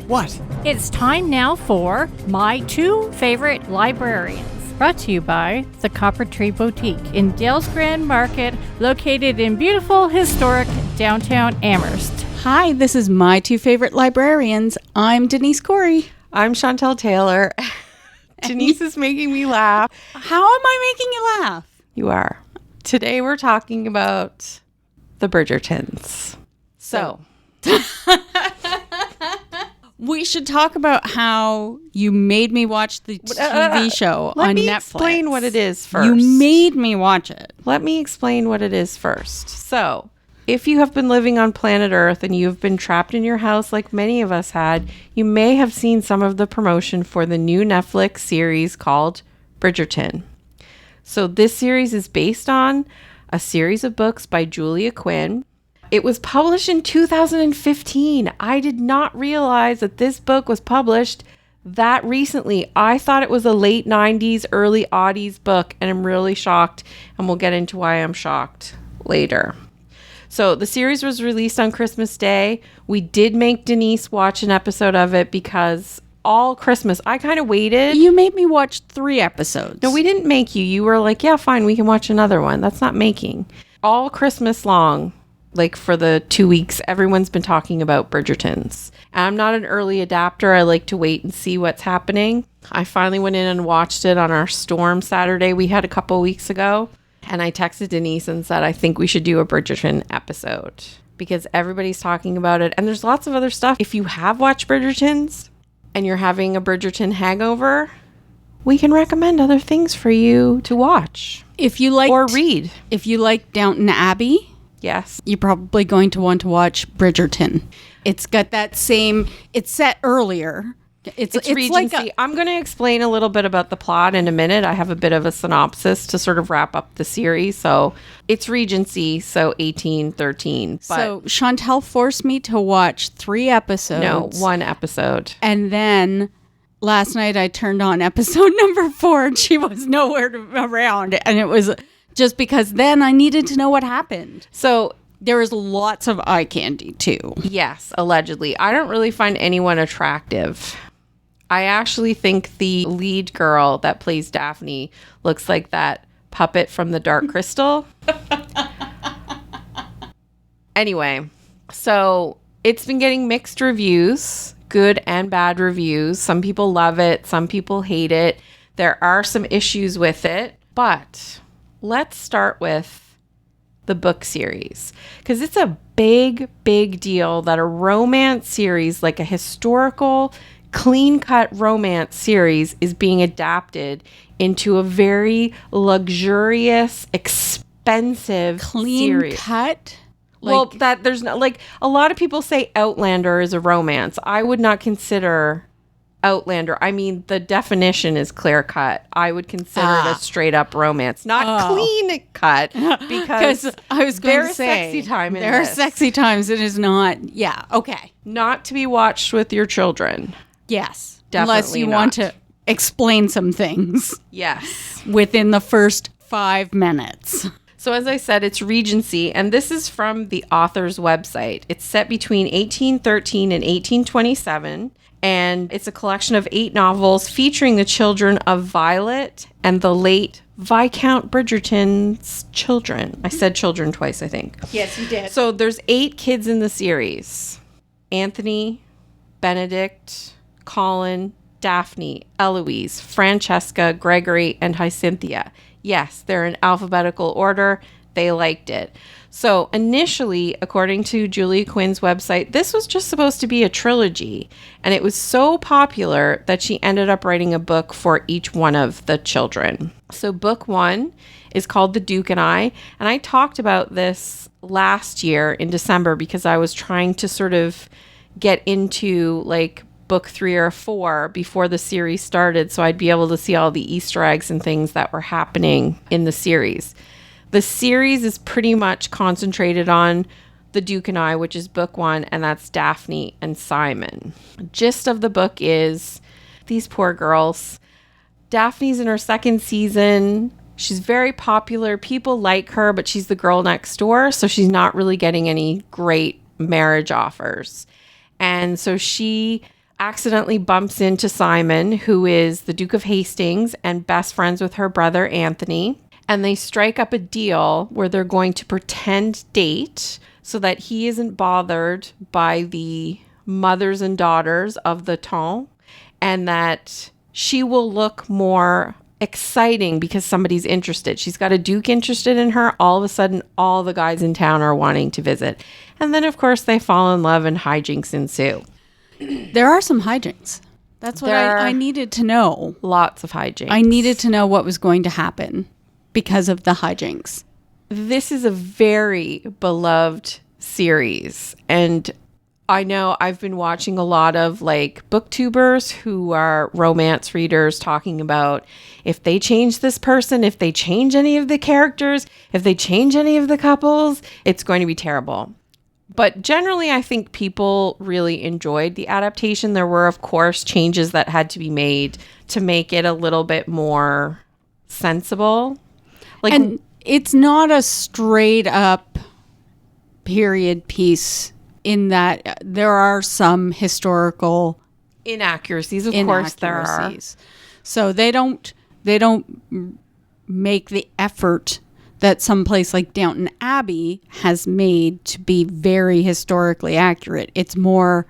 What? It's time now for My Two Favorite Librarians. Brought to you by the Copper Tree Boutique in Dale's Grand Market, located in beautiful, historic downtown Amherst. Hi, this is My Two Favorite Librarians. I'm Denise Corey. I'm Chantel Taylor. Denise is making me laugh. How am I making you laugh? You are. Today we're talking about the Bridgertons. So... We should talk about how you made me watch the TV show on Netflix. Let me explain what it is first. You made me watch it. Let me explain what it is first. So, if you have been living on planet Earth and you've been trapped in your house like many of us had, you may have seen some of the promotion for the new Netflix series called Bridgerton. So, this series is based on a series of books by Julia Quinn. It was published in 2015. I did not realize that this book was published that recently. I thought it was a late 90s, early aughties book, and I'm really shocked, and we'll get into why I'm shocked later. So the series was released on Christmas Day. We did make Denise watch an episode of it because all Christmas, I kind of waited. You made me watch 3 episodes. No, we didn't make you. You were like, yeah, fine, we can watch another one. That's not making. All Christmas long. Like for the 2 weeks, everyone's been talking about Bridgertons. And I'm not an early adapter. I like to wait and see what's happening. I finally went in and watched it on our Storm Saturday we had a couple weeks ago. And I texted Denise and said, I think we should do a Bridgerton episode because everybody's talking about it. And there's lots of other stuff. If you have watched Bridgertons and you're having a Bridgerton hangover, we can recommend other things for you to watch. If you like or read. If you like Downton Abbey, yes, you're probably going to want to watch Bridgerton. It's got that same, it's set earlier. It's Regency. like I'm going to explain a little bit about the plot in a minute. I have a bit of a synopsis to sort of wrap up the series. So it's Regency, so 1813. So Chantel forced me to watch 3 episodes. No, 1 episode. And then last night I turned on episode number 4 and she was nowhere around. And it was just because then I needed to know what happened. So there was lots of eye candy too. Yes, allegedly. I don't really find anyone attractive. I actually think the lead girl that plays Daphne looks like that puppet from The Dark Crystal. Anyway, so it's been getting mixed reviews, good and bad reviews. Some people love it. Some people hate it. There are some issues with it, but let's start with the book series because it's a big, big deal that a romance series, like a historical, clean-cut romance series, is being adapted into a very luxurious, expensive series. Clean-cut? Well, that there's no, like, a lot of people say Outlander is a romance. I would not consider Outlander. I mean, the definition is clear cut. I would consider it a straight up romance, not clean cut, because I was going to say sexy time in there this. are sexy times. It is not. Yeah. Okay. Not to be watched with your children. Yes. Definitely Unless you not. want to explain some things. Yes. Within the first 5 minutes. So as I said, it's Regency, and this is from the author's website. It's set between 1813 and 1827. And it's a collection of 8 novels featuring the children of Violet and the late Viscount Bridgerton's children. I said children twice, I think. Yes, you did. So there's 8 kids in the series. Anthony, Benedict, Colin, Daphne, Eloise, Francesca, Gregory, and Hyacinthia. Yes, they're in alphabetical order. They liked it. So initially, according to Julia Quinn's website, this was just supposed to be a trilogy. And it was so popular that she ended up writing a book for each one of the children. So book 1 is called The Duke and I. And I talked about this last year in December because I was trying to sort of get into like book 3 or 4 before the series started. So I'd be able to see all the Easter eggs and things that were happening in the series. The series is pretty much concentrated on The Duke and I, which is book 1, and that's Daphne and Simon. Gist of the book is these poor girls. Daphne's in her 2nd season. She's very popular. People like her, but she's the girl next door, so she's not really getting any great marriage offers. And so she accidentally bumps into Simon, who is the Duke of Hastings and best friends with her brother Anthony. And they strike up a deal where they're going to pretend date so that he isn't bothered by the mothers and daughters of the ton, and that she will look more exciting because somebody's interested. She's got a duke interested in her. All of a sudden, all the guys in town are wanting to visit. And then, of course, they fall in love and hijinks ensue. There are some hijinks. That's what I needed to know. Lots of hijinks. I needed to know what was going to happen because of the hijinks. This is a very beloved series, and I know I've been watching a lot of like booktubers who are romance readers talking about if they change this person, if they change any of the characters, if they change any of the couples, it's going to be terrible. But generally, I think people really enjoyed the adaptation. There were, of course, changes that had to be made to make it a little bit more sensible. And it's not a straight up period piece in that there are some historical inaccuracies. Of course there are. So they don't make the effort that some place like Downton Abbey has made to be very historically accurate. It's more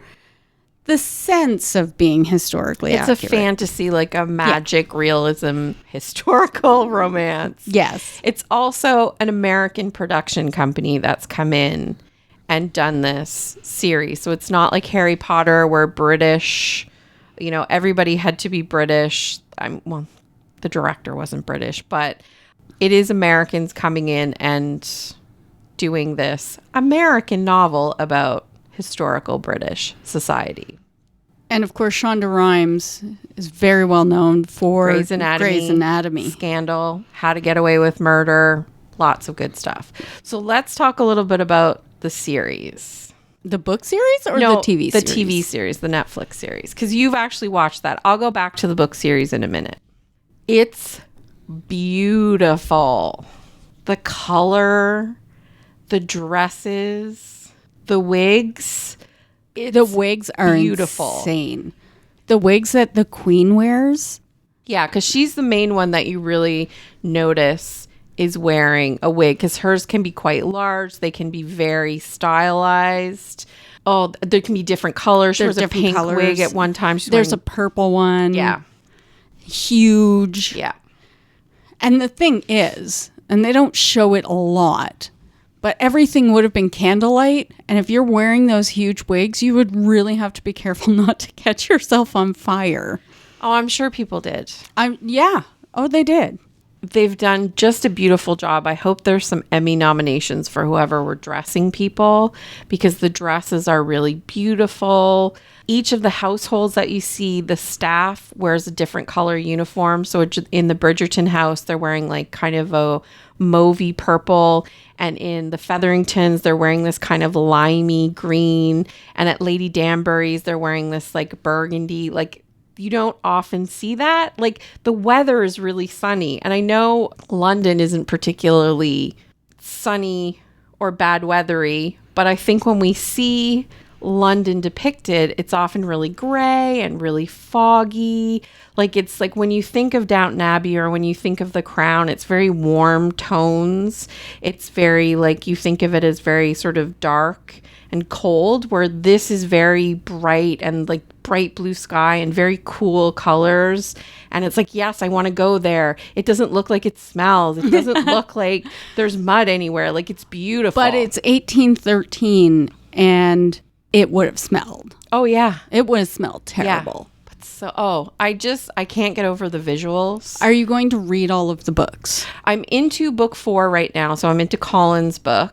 the sense of being historically accurate. It's a fantasy, like a magic realism historical romance. Yes. It's also an American production company that's come in and done this series. So it's not like Harry Potter where British, everybody had to be British. Well, the director wasn't British, but it is Americans coming in and doing this American novel about historical British society. And of course, Shonda Rhimes is very well known for Grey's Anatomy, Scandal, How to Get Away with Murder, lots of good stuff. So let's talk a little bit about the series. The book series or no, the TV series? The TV series, the Netflix series, because you've actually watched that. I'll go back to the book series in a minute. It's beautiful. The color, the dresses, the wigs. The wigs are beautiful. Insane. The wigs that the Queen wears. Yeah, because she's the main one that you really notice is wearing a wig, because hers can be quite large. They can be very stylized. Oh, there can be different colors. There's a pink wig at one time. There's a purple one. Yeah. Huge. Yeah. And the thing is, and they don't show it a lot, but everything would have been candlelight. And if you're wearing those huge wigs, you would really have to be careful not to catch yourself on fire. Oh, I'm sure people did. Yeah. Oh, they did. They've done just a beautiful job. I hope there's some Emmy nominations for whoever were dressing people, because the dresses are really beautiful. Each of the households that you see, the staff wears a different color uniform. So in the Bridgerton house, they're wearing like kind of a mauvey purple. And in the Featheringtons, they're wearing this kind of limey green. And at Lady Danbury's, they're wearing this like burgundy, like you don't often see that. Like the weather is really sunny. And I know London isn't particularly sunny or bad weathery, but I think when we see London depicted, it's often really gray and really foggy. Like it's like when you think of Downton Abbey or when you think of The Crown, it's very warm tones. It's very like you think of it as very sort of dark and cold, where this is very bright and like bright blue sky and very cool colors. And it's like, yes, I want to go there. It doesn't look like it smells. It doesn't look like there's mud anywhere. Like it's beautiful. But it's 1813 and it would have smelled. Oh, yeah. It would have smelled terrible. Yeah. But so, I can't get over the visuals. Are you going to read all of the books? I'm into book 4 right now. So I'm into Colin's book.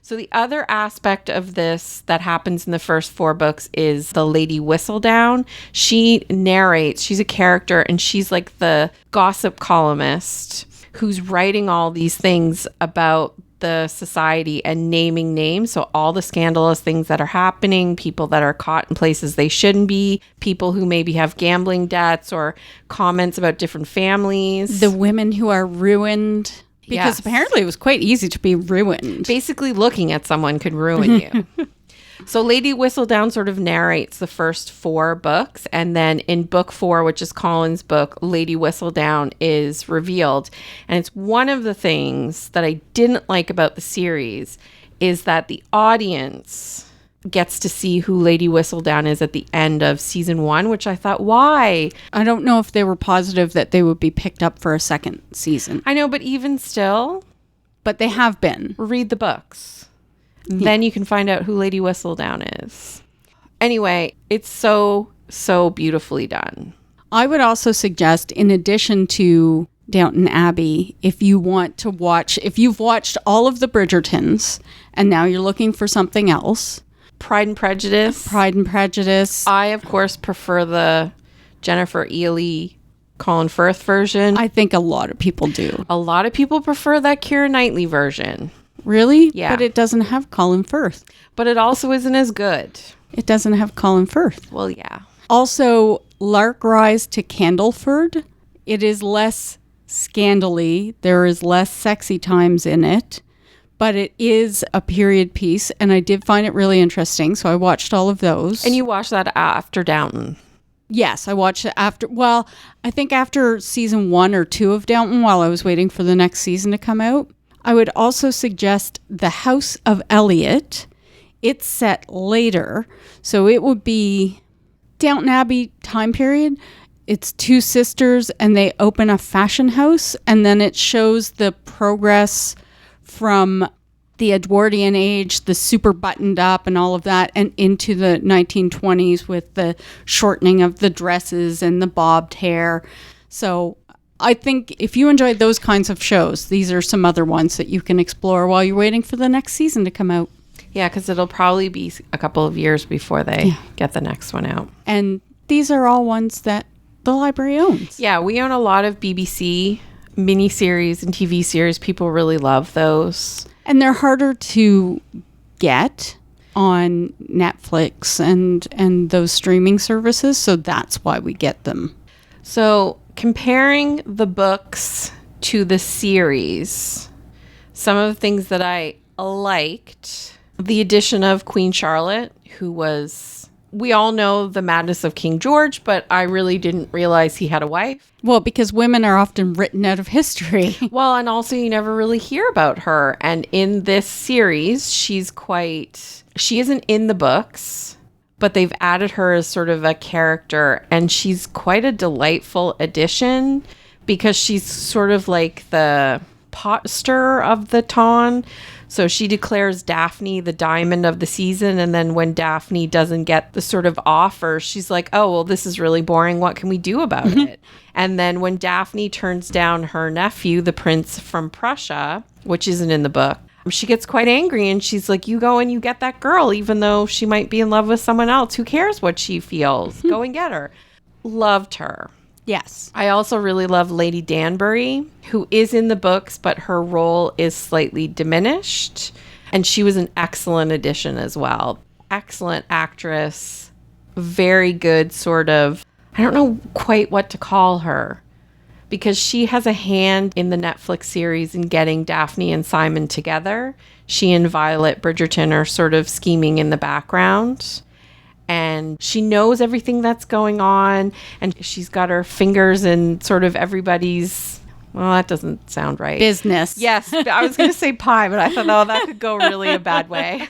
So the other aspect of this that happens in the first 4 books is the Lady Whistledown. She narrates, she's a character, and she's like the gossip columnist who's writing all these things about the society and naming names. So all the scandalous things that are happening, people that are caught in places they shouldn't be, people who maybe have gambling debts or comments about different families. The women who are ruined. Because Yes. apparently it was quite easy to be ruined. Basically looking at someone could ruin you. So Lady Whistledown sort of narrates the first 4 books, and then in book 4, which is Colin's book, Lady Whistledown is revealed. And it's one of the things that I didn't like about the series is that the audience gets to see who Lady Whistledown is at the end of season 1, which I thought, why? I don't know if they were positive that they would be picked up for a second season, I know, but even still, but they have been. read the books. Then you can find out who Lady Whistledown is. Anyway, it's so beautifully done. I would also suggest, in addition to Downton Abbey, if you've watched all of the Bridgertons and now you're looking for something else. Pride and Prejudice. I, of course, prefer the Jennifer Ely, Colin Firth version. I think a lot of people do. A lot of people prefer that Keira Knightley version. Really? Yeah. But it doesn't have Colin Firth. But it also isn't as good. It doesn't have Colin Firth. Well, yeah. Also, Lark Rise to Candleford. It is less scandally. There is less sexy times in it. But it is a period piece, and I did find it really interesting, so I watched all of those. And you watched that after Downton. Yes, I watched it after, well, I think after season 1 or 2 of Downton, while I was waiting for the next season to come out. I would also suggest The House of Elliot. It's set later, so it would be Downton Abbey time period. It's 2 sisters, and they open a fashion house, and then it shows the progress from the Edwardian age, the super buttoned up and all of that, and into the 1920s with the shortening of the dresses and the bobbed hair. So I think if you enjoyed those kinds of shows, these are some other ones that you can explore while you're waiting for the next season to come out. Yeah, because it'll probably be a couple of years before they get the next one out. And these are all ones that the library owns. Yeah, we own a lot of BBC miniseries and TV series. People really love those. And they're harder to get on Netflix and those streaming services, so that's why we get them. So comparing the books to the series, some of the things that I liked, the addition of Queen Charlotte, who was, we all know the madness of King George, but I really didn't realize he had a wife. Well, because women are often written out of history. Well, and also you never really hear about her. And in this series, she isn't in the books, but they've added her as sort of a character, and she's quite a delightful addition because she's sort of like the pot stirrer of the ton. So she declares Daphne the diamond of the season, and then when Daphne doesn't get the sort of offer, she's like, oh, well, this is really boring. What can we do about it? And then when Daphne turns down her nephew, the prince from Prussia, which isn't in the book, she gets quite angry, and she's like, you go and you get that girl, even though she might be in love with someone else. Who cares what she feels? Go and get her. Loved her. Yes. I also really love Lady Danbury, who is in the books, but her role is slightly diminished. And she was an excellent addition as well. Excellent actress. Very good sort of, I don't know quite what to call her, because she has a hand in the Netflix series in getting Daphne and Simon together. She and Violet Bridgerton are sort of scheming in the background. And she knows everything that's going on, and she's got her fingers in sort of everybody's, well, that doesn't sound right. Business. Yes, I was going to say pie, but I thought, oh, that could go really a bad way.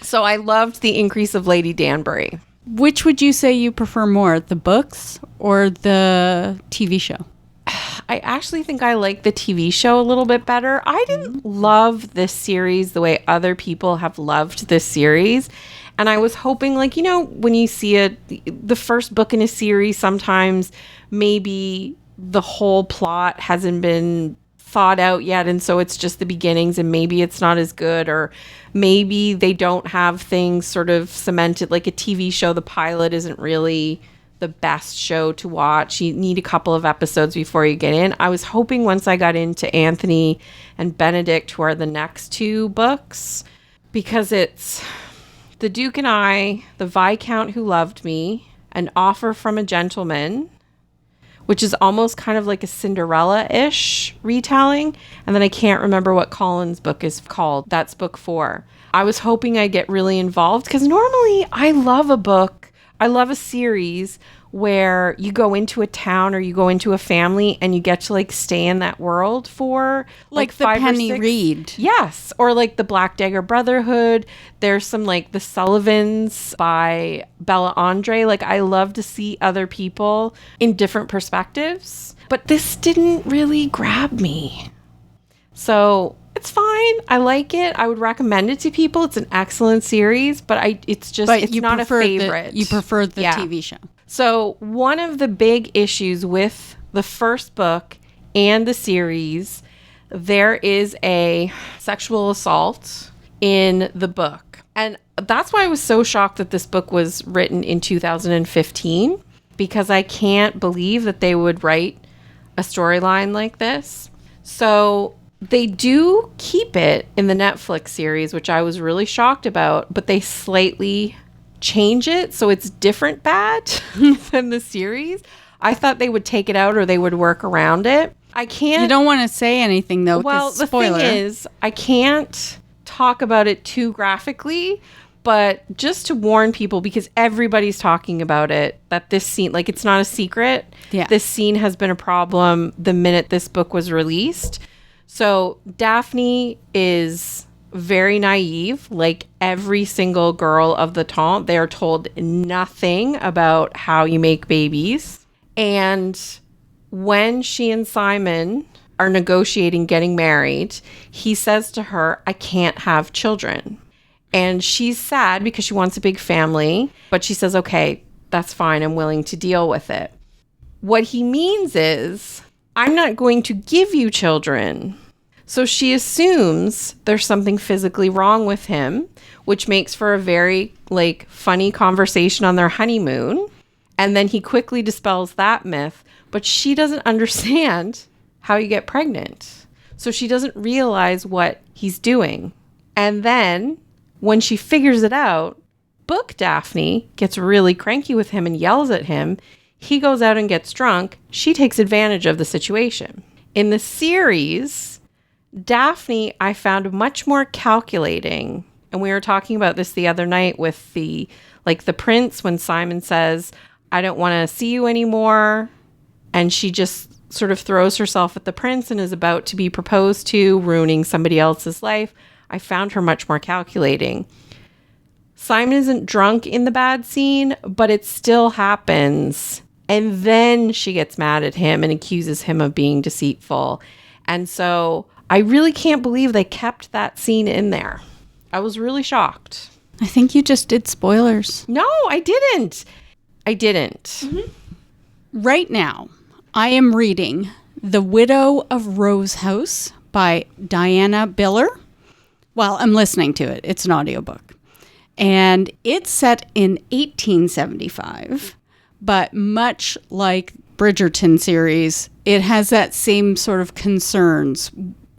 So I loved the increase of Lady Danbury. Which would you say you prefer more, the books or the TV show? I actually think I like the TV show a little bit better. I didn't love this series the way other people have loved this series. And I was hoping, like, you know, when you see the first book in a series, sometimes maybe the whole plot hasn't been thought out yet. And so it's just the beginnings, and maybe it's not as good, or maybe they don't have things sort of cemented. Like a TV show, the pilot isn't really the best show to watch. You need a couple of episodes before you get in. I was hoping once I got into Anthony and Benedict, who are the next 2 books, because it's The Duke and I, The Viscount Who Loved Me, An Offer from a Gentleman, which is almost kind of like a Cinderella-ish retelling. And then I can't remember what Colin's book is called. That's book 4. I was hoping I'd get really involved because normally I love a book. I love a series where you go into a town or you go into a family and you get to like stay in that world for like the 5 Penny or 6. Reed. Yes. Or like the Black Dagger Brotherhood. There's some like the Sullivans by Bella Andre. Like I love to see other people in different perspectives, but this didn't really grab me. So it's fine. I like it. I would recommend it to people. It's an excellent series, but it's not a favorite. You prefer the TV show. So one of the big issues with the first book and the series, there is a sexual assault in the book. And that's why I was so shocked that this book was written in 2015, because I can't believe that they would write a storyline like this. So they do keep it in the Netflix series, which I was really shocked about, but they slightly change it so it's different bad than the series. I thought they would take it out or they would work around it. I can't. You don't want to say anything though. Well, the thing is, I can't talk about it too graphically, but just to warn people, because everybody's talking about it, that this scene, like it's not a secret. Yeah. This scene has been a problem the minute this book was released. So Daphne is very naive, like every single girl of the temps. They are told nothing about how you make babies. And when she and Simon are negotiating getting married, he says to her, I can't have children. And she's sad because she wants a big family, but she says, okay, that's fine. I'm willing to deal with it. What he means is, I'm not going to give you children. So she assumes there's something physically wrong with him, which makes for a very like funny conversation on their honeymoon. And then he quickly dispels that myth, but she doesn't understand how you get pregnant. So she doesn't realize what he's doing. And then when she figures it out, Book Daphne gets really cranky with him and yells at him. He goes out and gets drunk. She takes advantage of the situation. In the series, Daphne, I found much more calculating. And we were talking about this the other night with the prince, when Simon says, I don't want to see you anymore. And she just sort of throws herself at the prince and is about to be proposed to, ruining somebody else's life. I found her much more calculating. Simon isn't drunk in the bad scene, but it still happens. And then she gets mad at him and accuses him of being deceitful. And so I really can't believe they kept that scene in there. I was really shocked. I think you just did spoilers. No, I didn't. Mm-hmm. Right now, I am reading The Widow of Rose House by Diana Biller. Well, I'm listening to it. It's an audiobook. And it's set in 1875, but much like Bridgerton series, it has that same sort of concerns,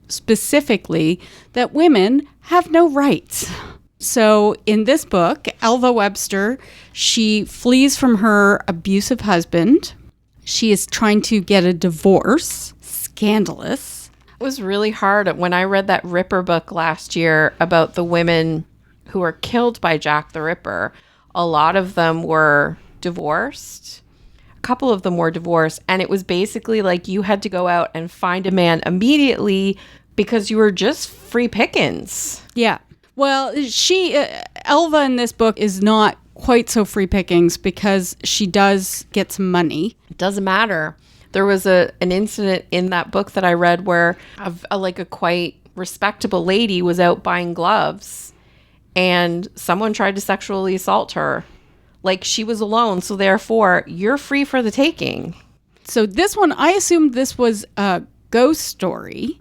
specifically that women have no rights. So in this book, Alva Webster, she flees from her abusive husband. She is trying to get a divorce. Scandalous. It was really hard when I read that Ripper book last year about the women who were killed by Jack the Ripper. A lot of them were divorced. A couple of them were divorced. And it was basically like you had to go out and find a man immediately because you were just free pickings. Yeah. Well, Elva in this book is not quite so free pickings because she does get some money. It doesn't matter. There was an incident in that book that I read where a quite respectable lady was out buying gloves and someone tried to sexually assault her. Like, she was alone, so therefore you're free for the taking. So this one, I assumed this was a ghost story,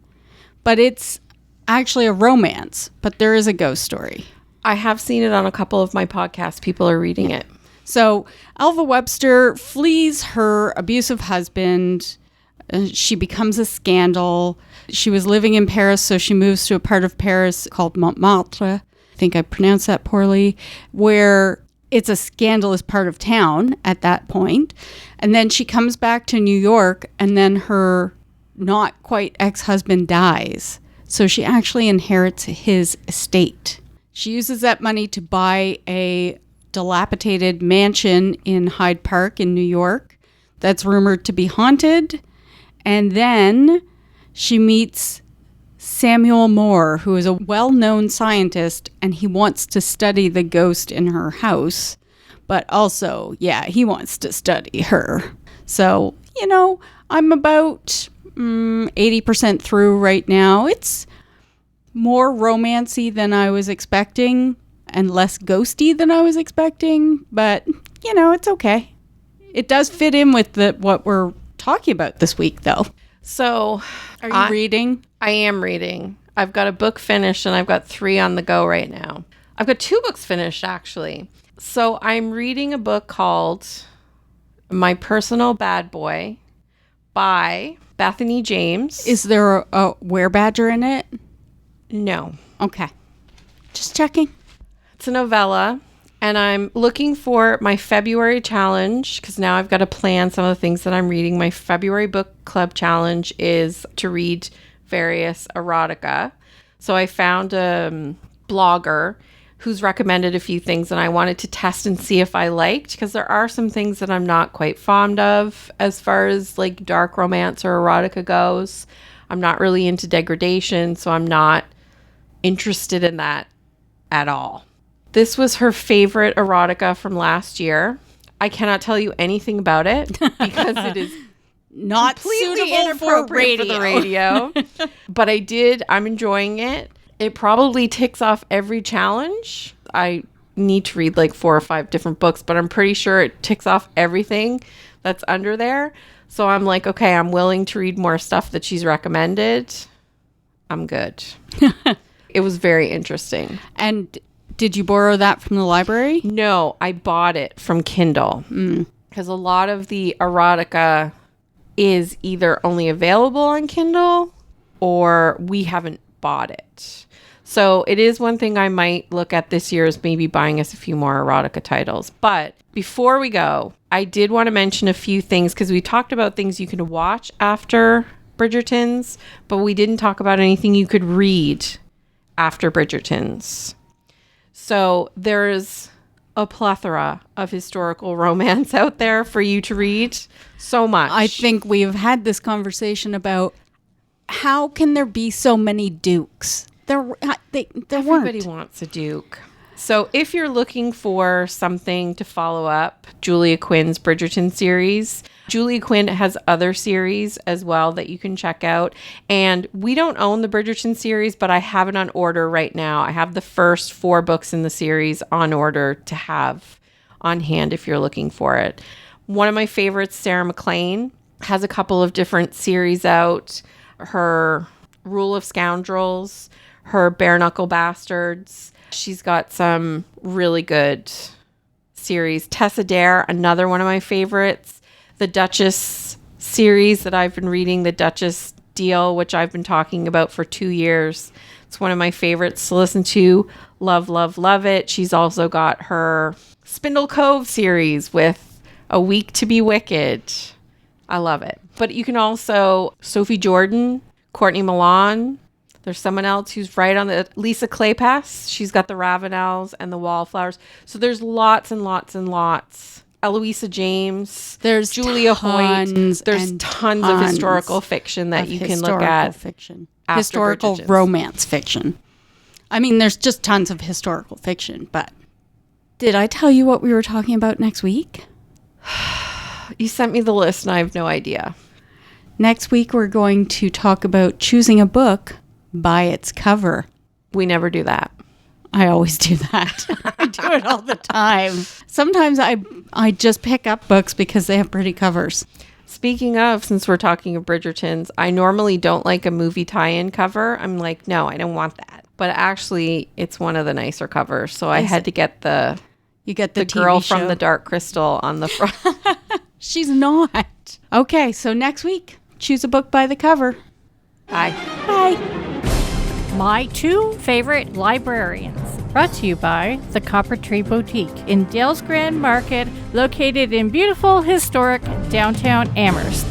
but it's actually a romance, but there is a ghost story. I have seen it on a couple of my podcasts. People are reading it. So Alva Webster flees her abusive husband. She becomes a scandal. She was living in Paris, so she moves to a part of Paris called Montmartre. I think I pronounced that poorly, where it's a scandalous part of town at that point. And then she comes back to New York, and then her not quite ex-husband dies. So she actually inherits his estate. She uses that money to buy a dilapidated mansion in Hyde Park in New York that's rumored to be haunted. And then she meets Samuel Moore, who is a well-known scientist, and he wants to study the ghost in her house. But also, yeah, he wants to study her. So, I'm about 80% through right now. It's more romancy than I was expecting and less ghosty than I was expecting. But, it's okay. It does fit in with what we're talking about this week, though. So, are you reading? I am reading. I've got a book finished and I've got 3 on the go right now. I've got 2 books finished, actually. So I'm reading a book called My Personal Bad Boy by Bethany James. Is there a werebadger in it? No. Okay. Just checking. It's a novella. And I'm looking for my February challenge because now I've got to plan some of the things that I'm reading. My February book club challenge is to read various erotica. So I found a blogger who's recommended a few things, and I wanted to test and see if I liked, because there are some things that I'm not quite fond of as far as like dark romance or erotica goes. I'm not really into degradation, so I'm not interested in that at all. This was her favorite erotica from last year. I cannot tell you anything about it because it is not completely suitable for the radio. But I'm enjoying it. It probably ticks off every challenge. I need to read like 4 or 5 different books, but I'm pretty sure it ticks off everything that's under there. So I'm like, okay, I'm willing to read more stuff that she's recommended. I'm good. It was very interesting. And did you borrow that from the library? No, I bought it from Kindle. Because a lot of the erotica is either only available on Kindle or we haven't bought it. So it is one thing I might look at this year is maybe buying us a few more erotica titles. But before we go, I did want to mention a few things because we talked about things you can watch after Bridgerton's, but we didn't talk about anything you could read after Bridgerton's. So there's a plethora of historical romance out there for you to read. So much. I think we've had this conversation about how can there be so many dukes? Everybody wants a duke. So if you're looking for something to follow up Julia Quinn's Bridgerton series, Julia Quinn has other series as well that you can check out. And we don't own the Bridgerton series, but I have it on order right now. I have the first 4 books in the series on order to have on hand if you're looking for it. One of my favorites, Sarah Mclean, has a couple of different series out. Her Rule of Scoundrels, her Bare Knuckle Bastards. She's got some really good series. Tessa Dare, another one of my favorites. The Duchess series that I've been reading, the Duchess Deal, which I've been talking about for 2 years. It's one of my favorites to listen to. Love, love, love it. She's also got her Spindle Cove series with A Week to Be Wicked. I love it. But you can also, Sophie Jordan, Courtney Milan. There's someone else who's right on the, Lisa Kleypas. She's got the Ravenels and the Wallflowers. So there's lots and lots and lots. Eloisa James. There's Julia Hoyt. There's tons of historical fiction that you can look at. Historical romance fiction. I mean, there's just tons of historical fiction, but did I tell you what we were talking about next week? You sent me the list and I have no idea. Next week, we're going to talk about choosing a book by its cover. We never do that. I always do that. I do it all the time. Sometimes I just pick up books because they have pretty covers. Speaking of, since we're talking of Bridgerton's, I normally don't like a movie tie-in cover. I'm like, no, I don't want that. But actually, it's one of the nicer covers. So I had to get the girl from the Dark Crystal on the front. She's not. Okay, so next week, choose a book by the cover. Bye. Bye. My 2 favorite librarians. Brought to you by the Copper Tree Boutique in Dales Grand Market, located in beautiful, historic downtown Amherst.